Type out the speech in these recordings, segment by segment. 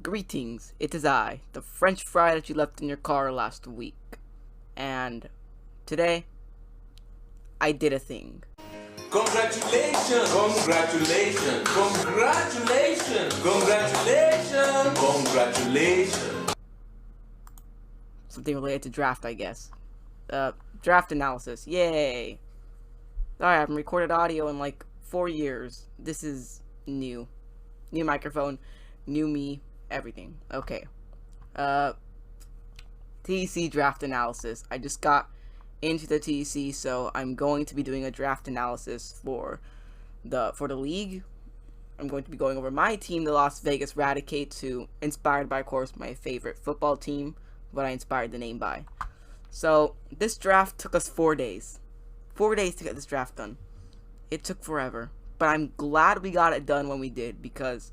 Greetings, it is I, the French fry that you left in your car last week. And today, I did a thing. Congratulations! Congratulations! Congratulations! Congratulations! Congratulations! Something related to draft, I guess. Draft analysis, yay! Sorry, I haven't recorded audio in like 4 years. This is new. New microphone, new me, everything. Okay. TEC draft analysis. I just got into the TEC, so I'm going to be doing a draft analysis for the league. I'm going to be going over my team, the Las Vegas Raticates, who inspired by, of course, my favorite football team, what I inspired the name by. So this draft took us 4 days. 4 days to get this draft done. It took forever, but I'm glad we got it done when we did, because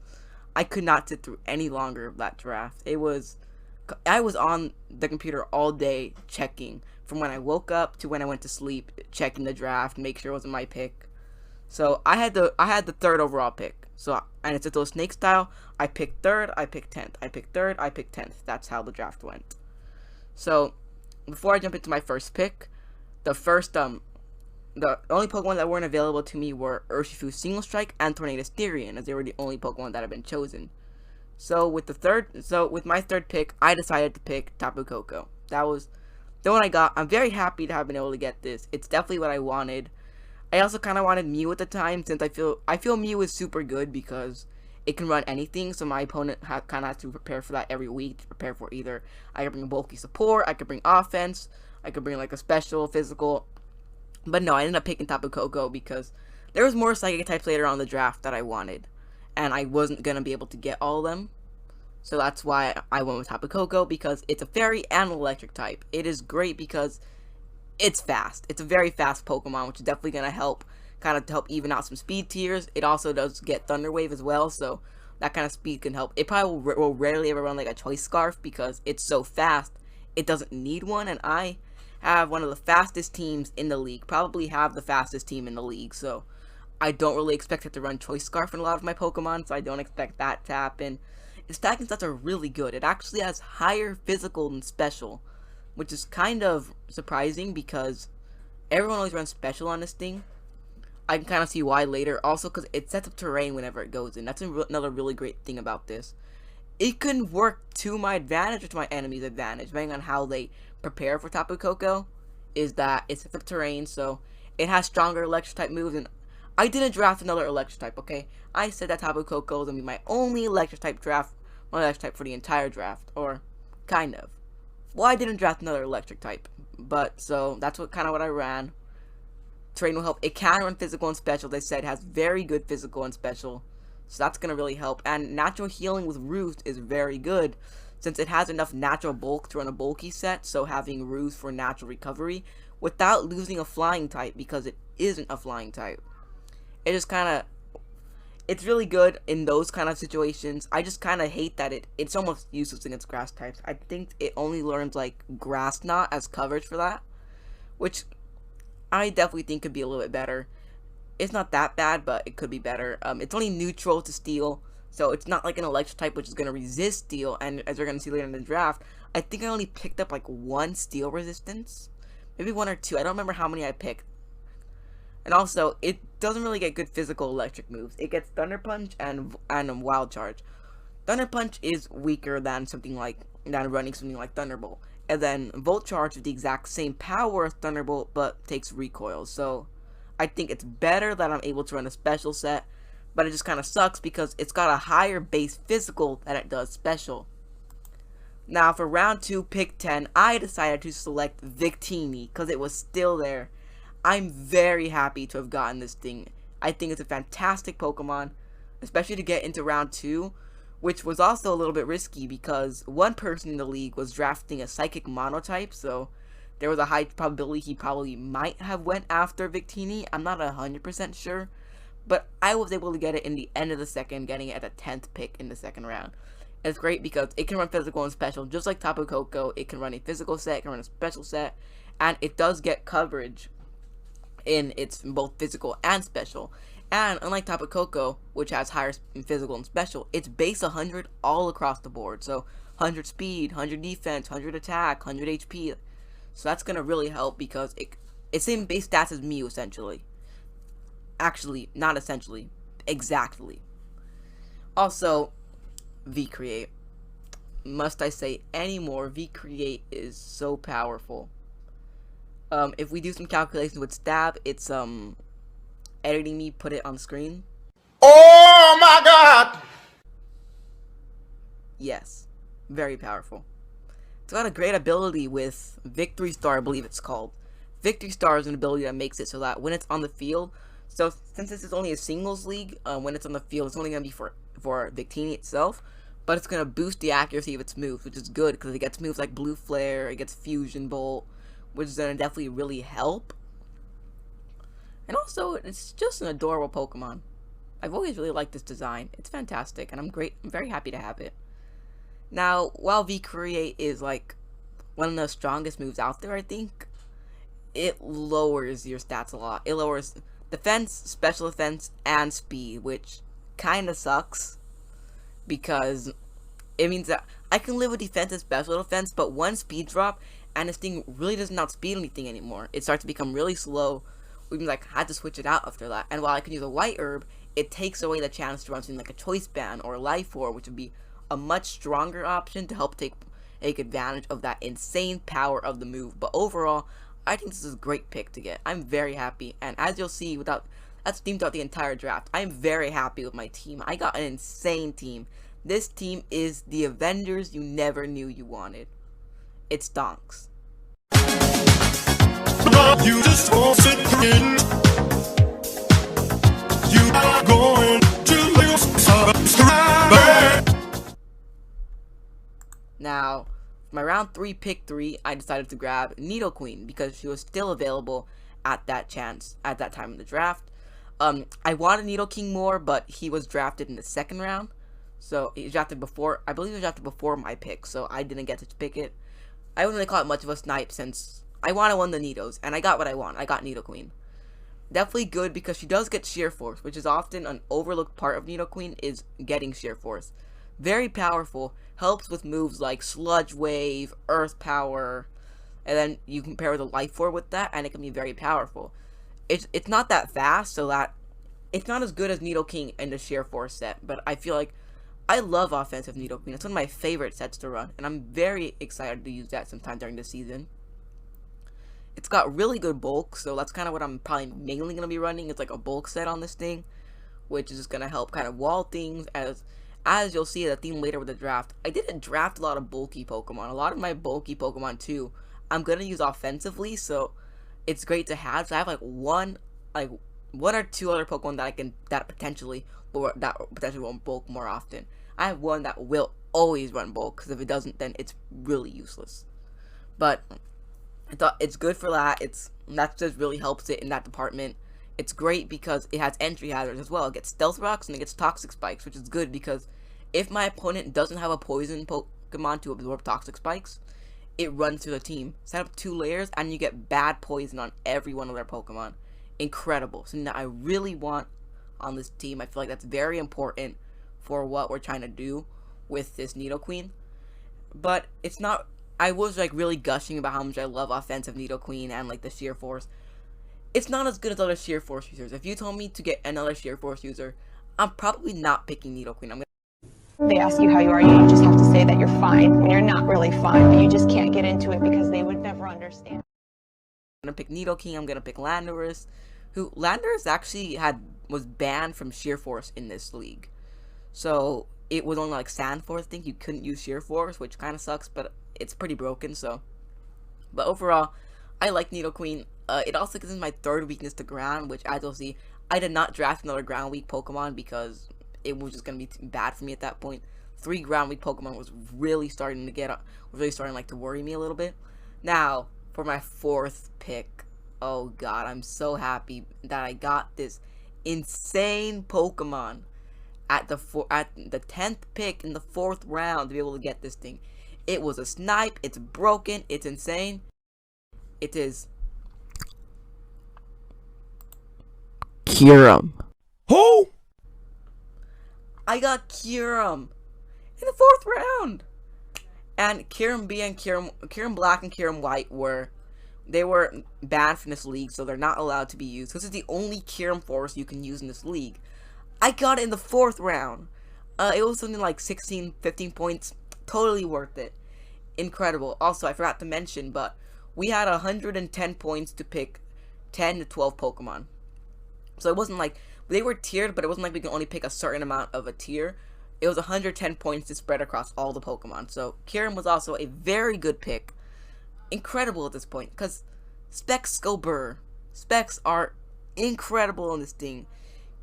I could not sit through any longer of that draft. I was on the computer all day checking, from when I woke up to when I went to sleep, checking the draft, make sure it wasn't my pick. So I had the third overall pick. So, and it's a little snake style. I picked third, I picked 10th. I picked third, I picked 10th. That's how the draft went. So before I jump into my first pick, the only Pokemon that weren't available to me were Urshifu Single Strike and Tornadus Therian, as they were the only Pokemon that had been chosen. So with my third pick, I decided to pick Tapu Koko. That was the one I got. I'm very happy to have been able to get this. It's definitely what I wanted. I also kind of wanted Mew at the time, since I feel Mew is super good because it can run anything. So my opponent kind of has to prepare for that every week. To prepare for either I could bring bulky support, I could bring offense, I could bring like a special physical. But no, I ended up picking Tapu Koko because there was more Psychic types later on in the draft that I wanted, and I wasn't going to be able to get all of them. So that's why I went with Tapu Koko, because it's a fairy and electric type. It is great because it's fast. It's a very fast Pokemon, which is definitely going to help even out some speed tiers. It also does get Thunder Wave as well, so that kind of speed can help. It probably will rarely ever run like a Choice Scarf because it's so fast. It doesn't need one, and I have one of the fastest teams in the league, probably have the fastest team in the league, so I don't really expect it to run Choice Scarf in a lot of my Pokemon, so I don't expect that to happen. Its attacking stats are really good. It actually has higher physical than special, which is kind of surprising because everyone always runs special on this thing. I can kind of see why later, also because it sets up terrain whenever it goes in. That's another really great thing about this. It can work to my advantage or to my enemy's advantage, depending on how they prepare for Tapu Koko, is that it sets up terrain, so it has stronger electric type moves, and I didn't draft another electric type, okay? I said that Tapu Koko was going to be my only electric type for the entire draft, or kind of. Well, I didn't draft another electric type, but so that's what I ran. Terrain will help. It can run physical and special. They said it has very good physical and special, so that's going to really help. And natural healing with Roost is very good, since it has enough natural bulk to run a bulky set, so having Roost for natural recovery without losing a flying type, because it isn't a flying type. It's really good in those kind of situations. I just kind of hate that it's almost useless against grass types. I think it only learns like Grass Knot as coverage for that, which I definitely think could be a little bit better. It's not that bad, but it could be better. It's only neutral to steel, so it's not like an electric type which is going to resist steel, and as we're going to see later in the draft, I think I only picked up like 1 steel resistance. Maybe 1 or 2. I don't remember how many I picked. And also, it doesn't really get good physical electric moves. It gets Thunder Punch and Wild Charge. Thunder Punch is weaker than running something like Thunderbolt. And then Volt Charge with the exact same power as Thunderbolt, but takes recoil. So I think it's better that I'm able to run a special set, but it just kind of sucks because it's got a higher base physical than it does special. Now for round 2, pick 10, I decided to select Victini because it was still there. I'm very happy to have gotten this thing. I think it's a fantastic Pokemon, especially to get into round 2, which was also a little bit risky because one person in the league was drafting a Psychic Monotype, so there was a high probability he probably might have went after Victini. I'm not 100% sure, but I was able to get it in the end of the second, getting it at the 10th pick in the second round. And it's great because it can run physical and special, just like Tapu Koko. It can run a physical set, it can run a special set, and it does get coverage in its both physical and special. And unlike Tapu Koko, which has higher physical and special, it's base 100 all across the board. So 100 speed, 100 defense, 100 attack, 100 HP. So that's going to really help because it's same base stats as Mew essentially. Actually, not essentially, exactly. Also, V-Create. Must I say any more? V-Create is so powerful. If we do some calculations with Stab, it's editing me put it on screen. Oh my god! Yes, very powerful. It's got a great ability with Victory Star, I believe it's called. Victory Star is an ability that makes it so that when it's on the field, so since this is only a singles league, when it's on the field, it's only going to be for Victini itself, but it's going to boost the accuracy of its moves, which is good because it gets moves like Blue Flare, it gets Fusion Bolt, which is going to definitely really help. And also, it's just an adorable Pokemon. I've always really liked this design. It's fantastic, and I'm very happy to have it. Now, while V-Create is like one of the strongest moves out there, I think, it lowers your stats a lot. It lowers defense, special defense, and speed, which kind of sucks because it means that I can live with defense and special defense, but one speed drop and this thing really doesn't outspeed anything anymore. It starts to become really slow, which means I had to switch it out after that. And while I can use a white herb, it takes away the chance to run something like a Choice Band or Life Orb, which would be a much stronger option to help take advantage of that insane power of the move. But overall, I think this is a great pick to get. I'm very happy, and as you'll see, that's themed throughout the entire draft. I'm very happy with my team. I got an insane team. This team is the Avengers you never knew you wanted. It's stonks. You just won't sit in. You are going to lose subscribe. Now, for my round 3 pick 3, I decided to grab Nidoqueen because she was still available at that time in the draft. I wanted Nidoking more, but he was drafted in the 2nd round. So he was drafted before, I believe he was drafted before my pick, so I didn't get to pick it. I wouldn't really call it much of a snipe since I wanted one of the Nidos, and I got what I want. I got Nidoqueen. Definitely good because she does get Sheer Force, which is often an overlooked part of Nidoqueen, is getting Sheer Force. Very powerful, helps with moves like Sludge Wave, Earth Power, and then you compare the Life Orb with that, and it can be very powerful. It's not that fast, so that it's not as good as Nidoking in the Sheer Force set, but I feel like I love offensive Nidoqueen. It's one of my favorite sets to run, and I'm very excited to use that sometime during the season. It's got really good bulk, so that's kind of what I'm probably mainly going to be running. It's like a bulk set on this thing, which is just going to help kind of wall things. As you'll see the theme later with the draft, I didn't draft a lot of bulky Pokemon. A lot of my bulky Pokemon, too, I'm going to use offensively, so it's great to have. So I have like one or two other Pokemon that potentially won't bulk more often. I have one that will always run bulk, because if it doesn't, then it's really useless. But I thought it's good for that. That just really helps it in that department. It's great because it has entry hazards as well. It gets Stealth Rocks and it gets Toxic Spikes, which is good because if my opponent doesn't have a poison Pokemon to absorb Toxic Spikes, it runs through the team. Set up 2 layers and you get bad poison on every one of their Pokemon. Incredible. Something that I really want on this team. I feel like that's very important for what we're trying to do with this Nidoqueen. But it's not. I was like really gushing about how much I love offensive Nidoqueen and like the Sheer Force. It's not as good as other Sheer Force users. If you told me to get another Sheer Force user, I'm probably not picking Nidoqueen. They ask you how you are, you just have to say that you're fine when you're not really fine, but you just can't get into it because they would never understand. I'm gonna pick Nidoking. I'm gonna pick Landorus, who Landorus actually was banned from Sheer Force in this league. So it was only like Sand Force. I think you couldn't use Sheer Force, which kind of sucks, but it's pretty broken. But overall, I like Nidoqueen. It also gives me my 3rd weakness to ground, which as you'll see, I did not draft another ground weak Pokemon because it was just gonna be bad for me at that point. 3 ground weak Pokemon was really starting to worry me a little bit. Now for my 4th pick, oh god, I'm so happy that I got this insane Pokemon at the 10th pick in the 4th round to be able to get this thing. It was a snipe. It's broken. It's insane. It is Kyurem. Who? I got Kyurem in the 4th round. And Kyurem B and Kyurem Black and Kyurem White were banned from this league, so they're not allowed to be used. This is the only Kyurem force you can use in this league. I got it in the 4th round. It was something like 16, 15 points. Totally worth it. Incredible. Also, I forgot to mention, but we had 110 points to pick 10 to 12 Pokemon. So it wasn't like, they were tiered, but it wasn't like we can only pick a certain amount of a tier. It was 110 points to spread across all the Pokemon. So Kyurem was also a very good pick. Incredible at this point, because Specs go burr. Specs are incredible in this thing.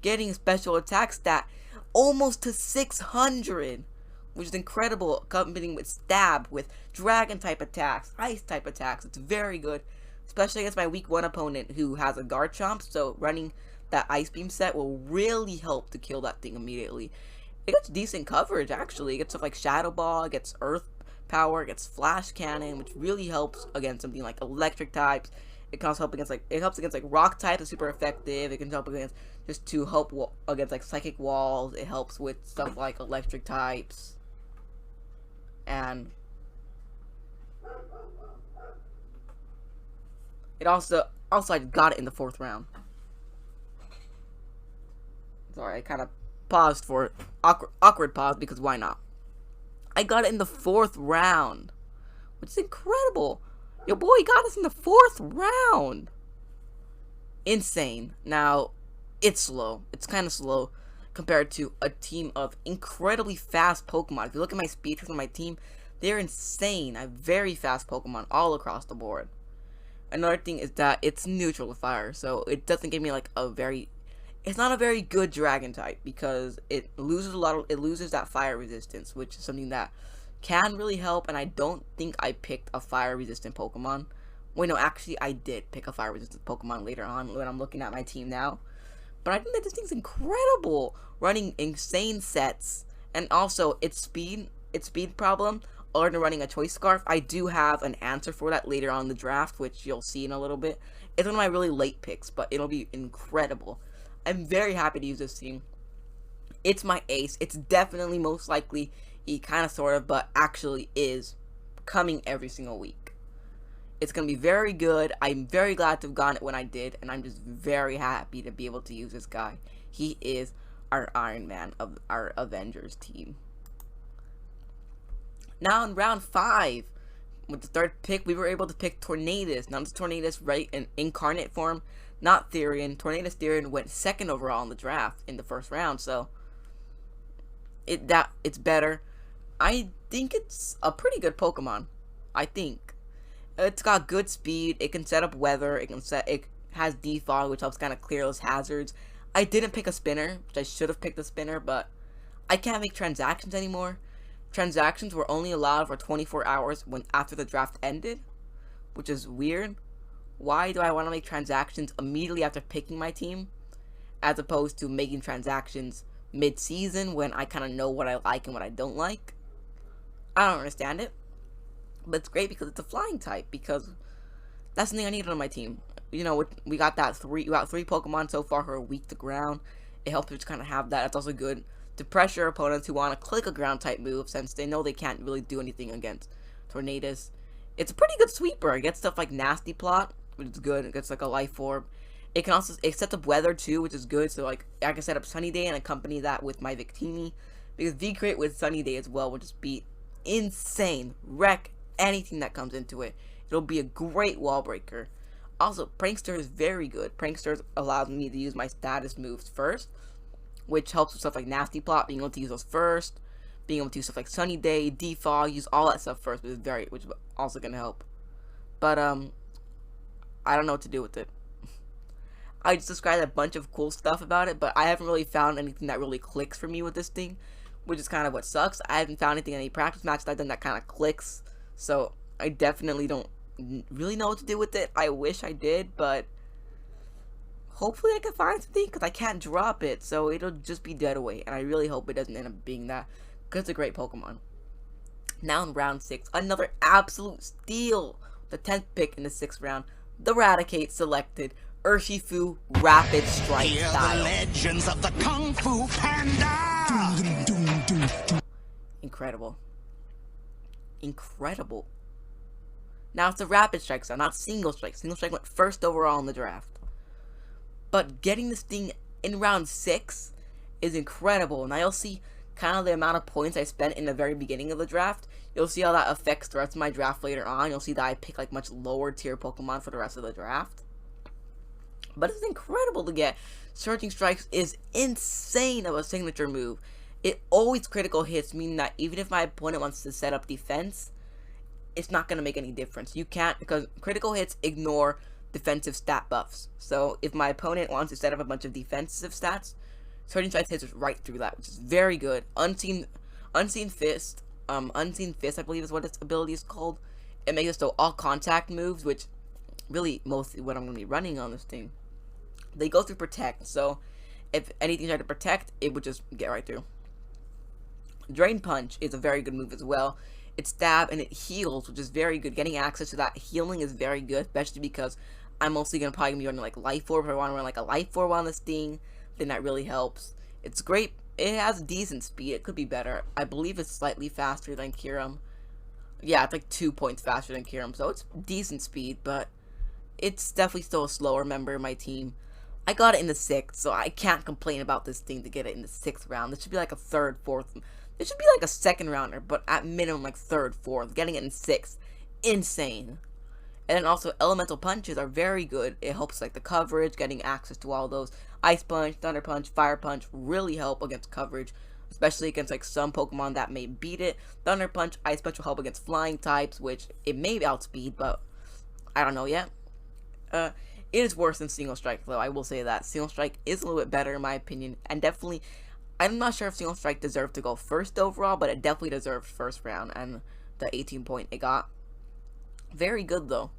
Getting a special attack stat almost to 600, which is incredible, accompanying with Stab, with Dragon type attacks, Ice type attacks. It's very good, especially against my week 1 opponent who has a Garchomp, so running that Ice Beam set will really help to kill that thing immediately. It gets decent coverage, actually. It gets stuff like Shadow Ball, it gets Earth Power, it gets Flash Cannon, which really helps against something like electric types. It can also help against like rock type, is super effective. It can help against against like psychic walls. It helps with stuff like electric types. And it also I got it in the 4th round. Sorry, I kind of paused for it. Awkward pause, because why not? I got it in the 4th round, which is incredible. Your boy got us in the 4th round. Insane. Now, it's slow. It's kind of slow compared to a team of incredibly fast Pokemon. If you look at my speed tricks on my team, they're insane. I have very fast Pokemon all across the board. Another thing is that it's neutral to fire, so it doesn't give me like it's not a very good dragon type, because it loses that fire resistance, which is something that can really help. And I don't think I picked a fire resistant Pokemon. Wait, no, actually I did pick a fire resistant Pokemon later on when I'm looking at my team now. But I think that this thing's incredible, running insane sets, and also its speed problem. Other than running a Choice Scarf, I do have an answer for that later on in the draft, which you'll see in a little bit. It's one of my really late picks, but it'll be incredible. I'm very happy to use this team. It's my ace. It's definitely most likely, kind of sort of, but actually is coming every single week. It's going to be very good. I'm very glad to have gotten it when I did, and I'm just very happy to be able to use this guy. He is our Iron Man of our Avengers team. Now in round 5, with the 3rd pick, we were able to pick Tornadus. Now this Tornadus, right, in incarnate form, not Therian. Tornadus Therian went 2nd overall in the draft in the 1st round, so it's better. I think it's a pretty good Pokemon. I think it's got good speed. It can set up weather. It has defog, which helps kind of clear those hazards. I didn't pick a spinner, which I should have picked a spinner, but I can't make transactions anymore. Transactions were only allowed for 24 hours after the draft ended, which is weird. Why do I want to make transactions immediately after picking my team, as opposed to making transactions mid-season when I kind of know what I like and what I don't like? I don't understand it. But it's great because it's a flying type, because that's something I needed on my team. You know, we got 3 Pokemon so far who are weak to ground. It helps us to kind of have that. It's also good to pressure opponents who want to click a ground type move, since they know they can't really do anything against Tornadus. It's a pretty good sweeper. It gets stuff like Nasty Plot, which is good. It gets like a Life Orb. It can also sets up weather too, which is good. So like I can set up Sunny Day and accompany that with my Victini, because V-Crate with Sunny Day as well would just be insane. Wreck anything that comes into it. It'll be a great wall breaker. Also, Prankster is very good. Prankster allows me to use my status moves first, which helps with stuff like Nasty Plot, being able to use those first, being able to use stuff like Sunny Day, Defog, use all that stuff first, which is also gonna help. But I don't know what to do with it. I just described a bunch of cool stuff about it, but I haven't really found anything that really clicks for me with this thing, which is kind of what sucks. I haven't found anything in any practice matches I've done that kind of clicks, so I definitely don't really know what to do with it. I wish I did, but hopefully I can find something, because I can't drop it, so it'll just be dead away, and I really hope it doesn't end up being that, because it's a great Pokemon. Now in round 6, another absolute steal. The 10th pick in the 6th round, the Raticates selected Urshifu Rapid Strike Hear the style. legends of the Kung Fu Panda. Incredible. Incredible. Now it's a Rapid Strike style, not Single Strike. Single Strike went first overall in the draft. But getting this thing in round 6 is incredible. Now you'll see kind of the amount of points I spent in the very beginning of the draft. You'll see how that affects the rest of my draft later on. You'll see that I pick like much lower tier Pokemon for the rest of the draft. But it's incredible to get. Surging Strikes is insane of a signature move. It always critical hits, meaning that even if my opponent wants to set up defense, it's not going to make any difference. You can't, because critical hits ignore defensive stat buffs. So if my opponent wants to set up a bunch of defensive stats, Surging Strike hits right through that, which is very good. Unseen Fist, Unseen Fist, I believe is what its ability is called. It makes it so all contact moves, which really mostly what I'm going to be running on this thing, they go through Protect. So if anything tried to protect, it would just get right through. Drain Punch is a very good move as well. It stab and it heals, which is very good. Getting access to that healing is very good, especially because I'm mostly gonna probably be running like Life Orb. If I want to run like a Life Orb on this thing, then that really helps. It's great. It has decent speed. It could be better. I believe it's slightly faster than Kyurem. Yeah, it's like 2 points faster than Kyurem, so it's decent speed, but it's definitely still a slower member of my team. I got it in the 6th, so I can't complain about this thing to get it in the 6th round. This should be like a 3rd, 4th. It should be like a 2nd rounder, but at minimum like 3rd, 4th. Getting it in 6th, insane. And then also Elemental Punches are very good. It helps like the coverage, getting access to all those. Ice Punch, Thunder Punch, Fire Punch really help against coverage, especially against like some Pokemon that may beat it. Thunder Punch, Ice Punch will help against flying types, which it may outspeed, but I don't know yet. It is worse than Single Strike, though. I will say that Single Strike is a little bit better in my opinion, and definitely, I'm not sure if Single Strike deserved to go first overall, but it definitely deserved first round, and the 18 point it got. Very good though.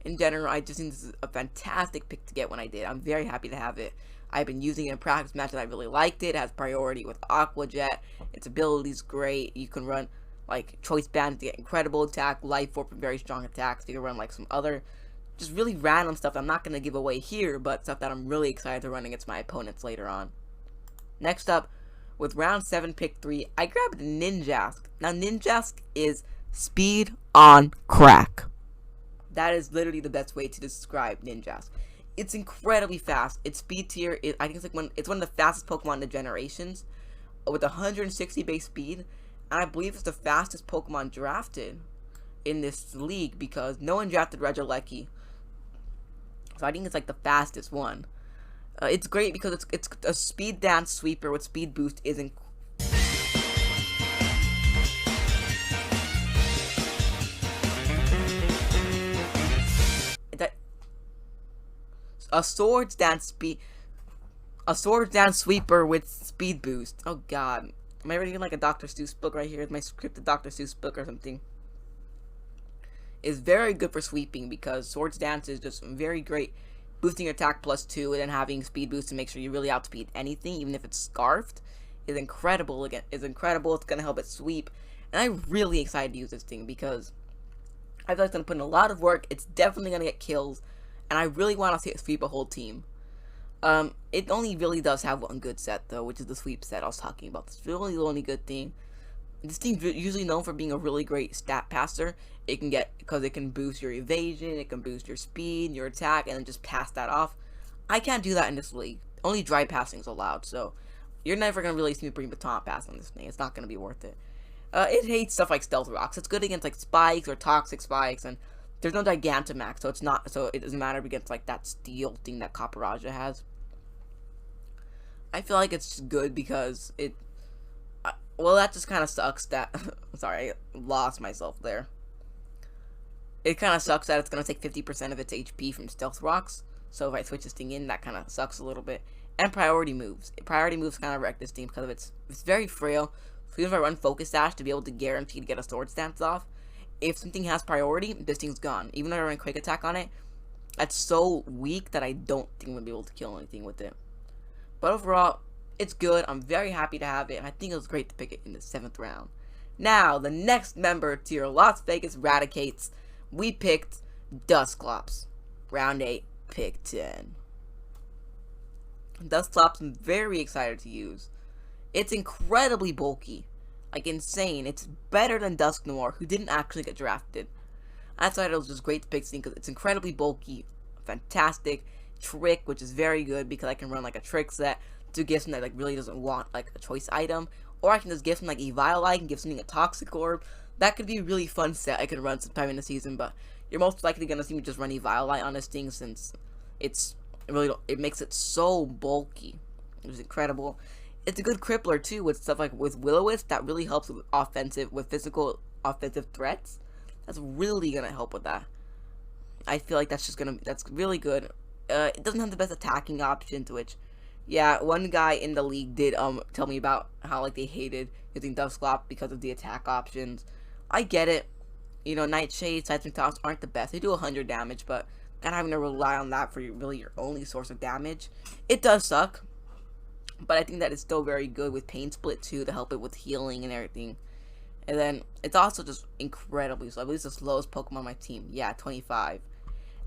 In general, I just think this is a fantastic pick to get when I did. I'm very happy to have it. I've been using it in practice matches. I really liked it. It has priority with Aqua Jet. Its ability is great. You can run like Choice Band to get incredible attack, Life Orb and very strong attacks. You can run like some other just really random stuff I'm not going to give away here, but stuff that I'm really excited to run against my opponents later on. Next up, with round 7, pick 3, I grabbed Ninjask. Now, Ninjask is speed on crack. That is literally the best way to describe Ninjask. It's incredibly fast. Its speed tier is, I think it's one of the fastest Pokemon in the generations, with 160 base speed, and I believe it's the fastest Pokemon drafted in this league because no one drafted Regieleki. So I think it's like the fastest one. It's great because it's a speed dance sweeper with speed boost is a swords dance sweeper with speed boost. Oh god, am I reading like a Dr. Seuss book right here? My scripted Dr. Seuss book or something. Is very good for sweeping because Swords Dance is just very great, boosting your attack +2 and then having speed boost to make sure you really outspeed anything, even if it's scarfed, is incredible. Again, is incredible. It's gonna help it sweep, and I'm really excited to use this thing because I feel like it's gonna put in a lot of work. It's definitely gonna get kills, and I really want to see it sweep a whole team. It only really does have one good set though, which is the sweep set I was talking about. It's really the only good thing. This team's usually known for being a really great stat passer. It can get, because it can boost your evasion, it can boost your speed, your attack, and then just pass that off. I can't do that in this league. Only dry passing is allowed, so you're never going to really see me bring baton pass on this thing. It's not going to be worth it. It hates stuff like Stealth Rocks. It's good against like spikes or toxic spikes, and there's no Gigantamax, so it doesn't matter against like that steel thing that Copperajah has. I feel like it's good because it, well, that just kind of sucks that, sorry, I lost myself there. It kind of sucks that it's going to take 50% of its HP from Stealth Rocks, so if I switch this thing in, that kind of sucks a little bit. And priority moves. Priority moves kind of wreck this team because of it's very frail, so even if I run Focus Sash to be able to guarantee to get a Swords Dance off, if something has priority, this thing's gone. Even if I run Quick Attack on it, that's so weak that I don't think I'm going to be able to kill anything with it. But overall, it's good. I'm very happy to have it, and I think it was great to pick it in the 7th round. Now, the next member to your Las Vegas Raticates, we picked Dusclops. Round 8, pick 10. Dusclops I'm very excited to use. It's incredibly bulky. Like insane. It's better than Dusk Noir, who didn't actually get drafted. That's why it was just great to pick because it's incredibly bulky, fantastic. Trick, which is very good because I can run like a trick set to give someone that like really doesn't want like a choice item, or I can just give something like Evilite and give something a Toxic Orb. That could be a really fun set I could run sometime in the season, but you're most likely gonna see me just run Evilite on this thing since it makes it so bulky. It was incredible. It's a good crippler too with stuff like with Will-O-Wisp that really helps with physical offensive threats. That's really gonna help with that. I feel like that's really good. It doesn't have the best attacking options, which, yeah, one guy in the league did tell me about how like they hated using Dusclops because of the attack options. I get it. You know, Nightshade, Seismic Toss aren't the best. They do 100 damage, but kind of having to rely on that for really your only source of damage, it does suck. But I think that it's still very good with Pain Split too to help it with healing and everything. And then it's also just incredibly slow. I believe it's the slowest Pokemon on my team. Yeah, 25.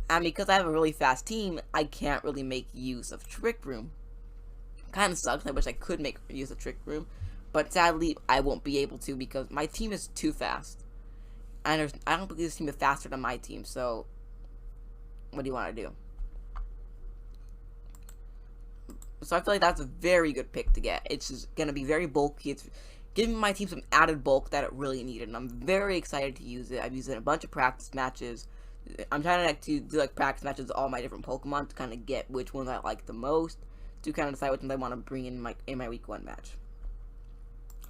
And because I have a really fast team, I can't really make use of Trick Room. Kind of sucks. I wish I could make use of Trick Room, but sadly, I won't be able to because my team is too fast. And I don't believe this team is faster than my team, so what do you want to do? So I feel like that's a very good pick to get. It's just going to be very bulky. It's giving my team some added bulk that it really needed, and I'm very excited to use it. I've used it in a bunch of practice matches. I'm trying to do like practice matches with all my different Pokemon to kind of get which ones I like the most, to kind of decide which ones I want to bring in my week 1 match.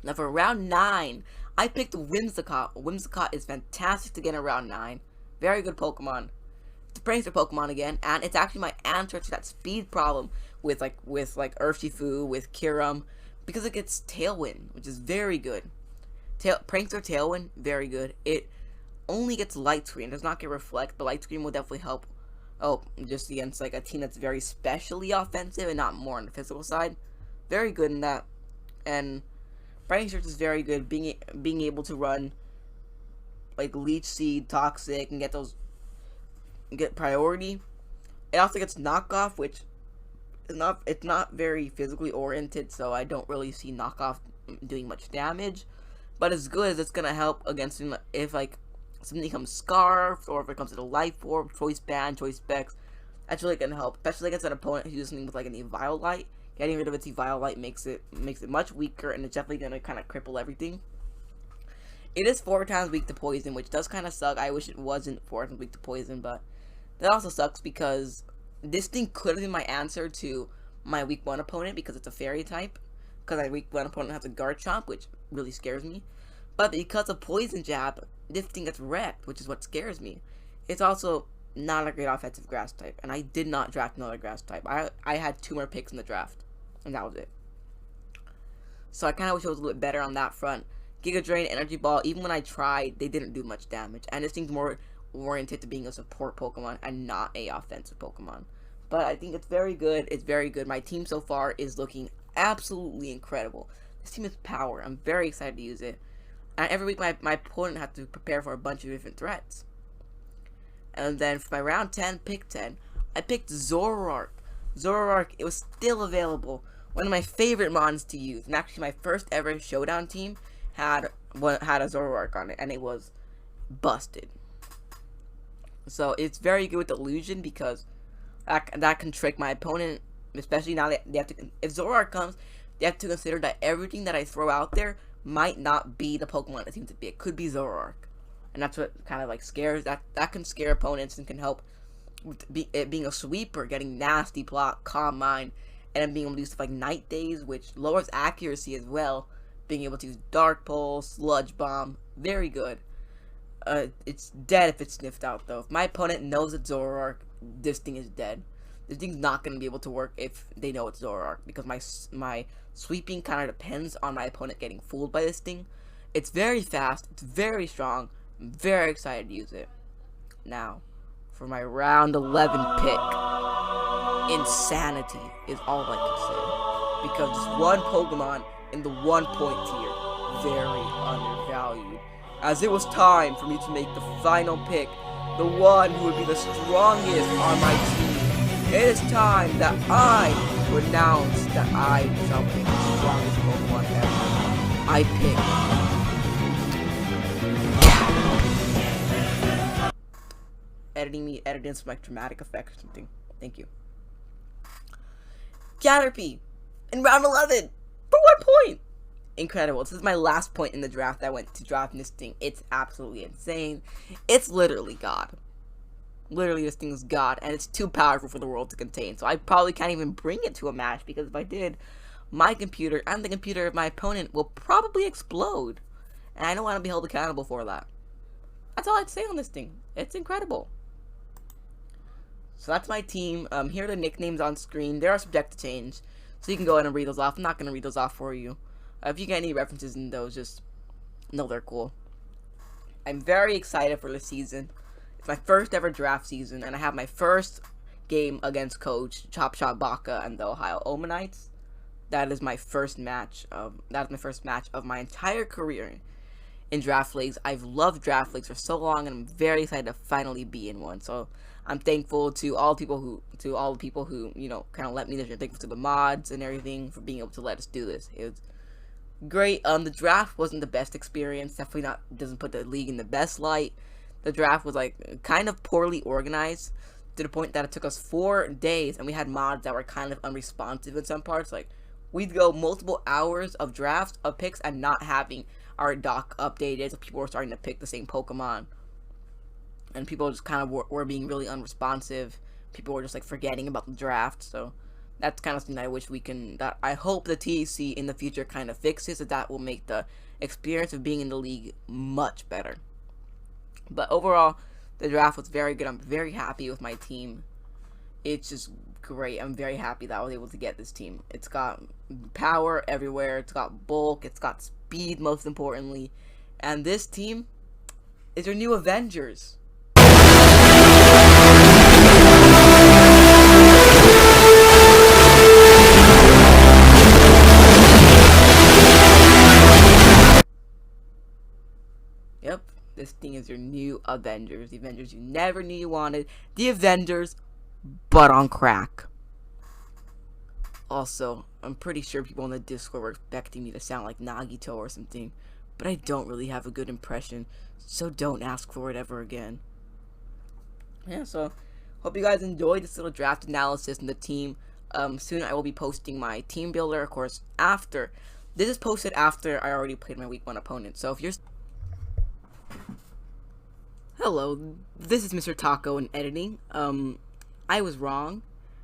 Now for round 9, I picked Whimsicott. Whimsicott is fantastic to get in round 9. Very good Pokemon. It's a Prankster Pokemon again, and it's actually my answer to that speed problem with Urshifu, with Kyurem, because it gets Tailwind, which is very good. Prankster Tailwind, very good. It only gets Light Screen, does not get Reflect, but Light Screen will definitely help. Oh, just against like a team that's very specially offensive and not more on the physical side. Very good in that. And Prankster is very good, being able to run like Leech Seed, Toxic, and get priority. It also gets Knockoff, which is not very physically oriented, so I don't really see Knockoff doing much damage. But as good as it's gonna help against if like something becomes Scarf, or if it comes to the Life Orb, Choice Band, Choice Specs, that's really gonna help, especially against an opponent who's using something with like an Evilite. Getting rid of its Evilite makes it much weaker, and it's definitely gonna kind of cripple everything. It is 4 times weak to poison, which does kind of suck. I wish it wasn't 4 times weak to poison, but that also sucks because this thing could have been my answer to my week 1 opponent because it's a fairy type. Because my week 1 opponent has a Garchomp, which really scares me. But because of Poison Jab, this thing gets wrecked, which is what scares me. It's also not a great offensive grass type, and I did not draft another grass type. I had 2 more picks in the draft, and that was it. So I kind of wish it was a little bit better on that front. Giga Drain, Energy Ball, even when I tried, they didn't do much damage. And this thing's more oriented to being a support Pokemon and not a offensive Pokemon. But I think it's very good. It's very good. My team so far is looking absolutely incredible. This team is power. I'm very excited to use it. And every week my opponent had to prepare for a bunch of different threats. And then for my round 10, pick 10, I picked Zoroark. Zoroark, it was still available. One of my favorite mons to use. And actually my first ever Showdown team had a Zoroark on it. And it was busted. So it's very good with Illusion because that can trick my opponent. Especially now they have to, if Zoroark comes, they have to consider that everything that I throw out there might not be the Pokemon it seems to be. It could be Zoroark. And that's what kind of like scares, that can scare opponents and can help with it being a sweeper, getting Nasty Plot, Calm Mind, and then being able to use stuff like Night Days, which lowers accuracy as well. Being able to use Dark Pulse, Sludge Bomb, very good. It's dead if it's sniffed out though. If my opponent knows it's Zoroark, this thing is dead. This thing's not going to be able to work if they know it's Zoroark, because my sweeping kind of depends on my opponent getting fooled by this thing. It's very fast, it's very strong, I'm very excited to use it. Now, for my round 11 pick, Insanity is all I can say, because just one Pokemon in the 1 point tier, very undervalued, as it was time for me to make the final pick, the one who would be the strongest on my team. It is time that I to announce that I shall pick the strongest Pokemon ever. I pick editing some like dramatic effect or something. Thank you. Caterpie in round 11 for 1 point. Incredible. This is my last point in the draft. I went to drafting this thing. It's absolutely insane. It's literally God. Literally, this thing is God, and it's too powerful for the world to contain. So I probably can't even bring it to a match, because if I did, my computer and the computer of my opponent will probably explode. And I don't want to be held accountable for that. That's all I'd say on this thing. It's incredible. So that's my team. Here are the nicknames on screen. They are subject to change, so you can go ahead and read those off. I'm not going to read those off for you. If you get any references in those, just know they're cool. I'm very excited for this season. It's my first ever draft season, and I have my first game against Coach Chop Shop Baka and the Ohio Omanites. That is my first match of my entire career in draft leagues. I've loved draft leagues for so long, and I'm very excited to finally be in one. So I'm thankful to all the people who you know kind of let me there. I'm thankful to the mods and everything for being able to let us do this. It was great. The draft wasn't the best experience. Definitely not. Doesn't put the league in the best light. The draft was like kind of poorly organized to the point that it took us 4 days, and we had mods that were kind of unresponsive in some parts. Like we'd go multiple hours of drafts of picks and not having our doc updated, so people were starting to pick the same Pokemon, and people just kind of were being really unresponsive. People were just like forgetting about the draft. So that's kind of something that I wish we can, that I hope the TEC in the future kind of fixes, so that will make the experience of being in the league much better. But overall, the draft was very good. I'm very happy with my team. It's just great. I'm very happy that I was able to get this team. It's got power everywhere. It's got bulk. It's got speed, most importantly. And this team is your new Avengers. Yep. This thing is your new Avengers. The Avengers you never knew you wanted. The Avengers, but on crack. Also, I'm pretty sure people on the Discord were expecting me to sound like Nagito or something, but I don't really have a good impression, so don't ask for it ever again. Yeah, so hope you guys enjoyed this little draft analysis and the team. Soon I will be posting my team builder, of course, after. This is posted after I already played my week 1 opponent, so if you're... Hello, this is Mr. Taco in editing. I was wrong.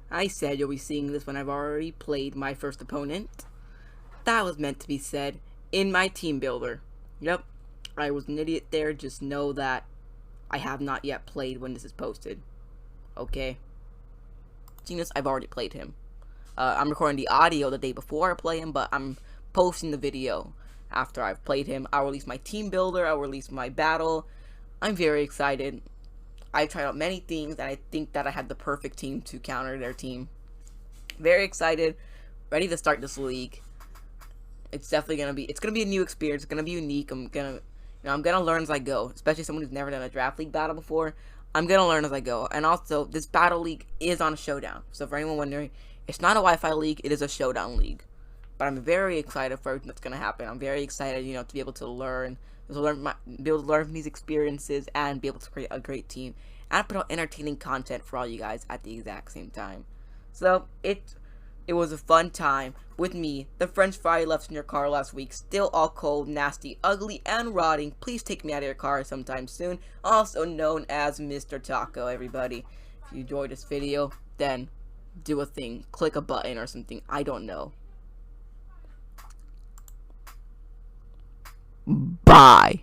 I said you'll be seeing this when I've already played my first opponent. That was meant to be said in my team builder. Yep, I was an idiot there. Just know that I have not yet played when this is posted. Okay? Genius, I've already played him. I'm recording the audio the day before I play him, but I'm posting the video after I've played him. I'll release my team builder. I'll release my battle. I'm very excited. I've tried out many things, and I think that I had the perfect team to counter their team. Very excited, ready to start this league. It's definitely gonna be a new experience. It's gonna be unique. I'm gonna learn as I go. Especially someone who's never done a draft league battle before. I'm gonna learn as I go. And also, this battle league is on a showdown. So for anyone wondering, it's not a Wi-Fi league. It is a showdown league. But I'm very excited for everything that's gonna happen. I'm very excited, to be able to learn. Be able to learn from these experiences and be able to create a great team and put out entertaining content for all you guys at the exact same time. So it was a fun time with me, the French fry left in your car last week, still all cold, nasty, ugly, and rotting. Please take me out of your car sometime soon. Also known as Mr. Taco, everybody. If you enjoyed this video, then do a thing. Click a button or something. I don't know. Bye.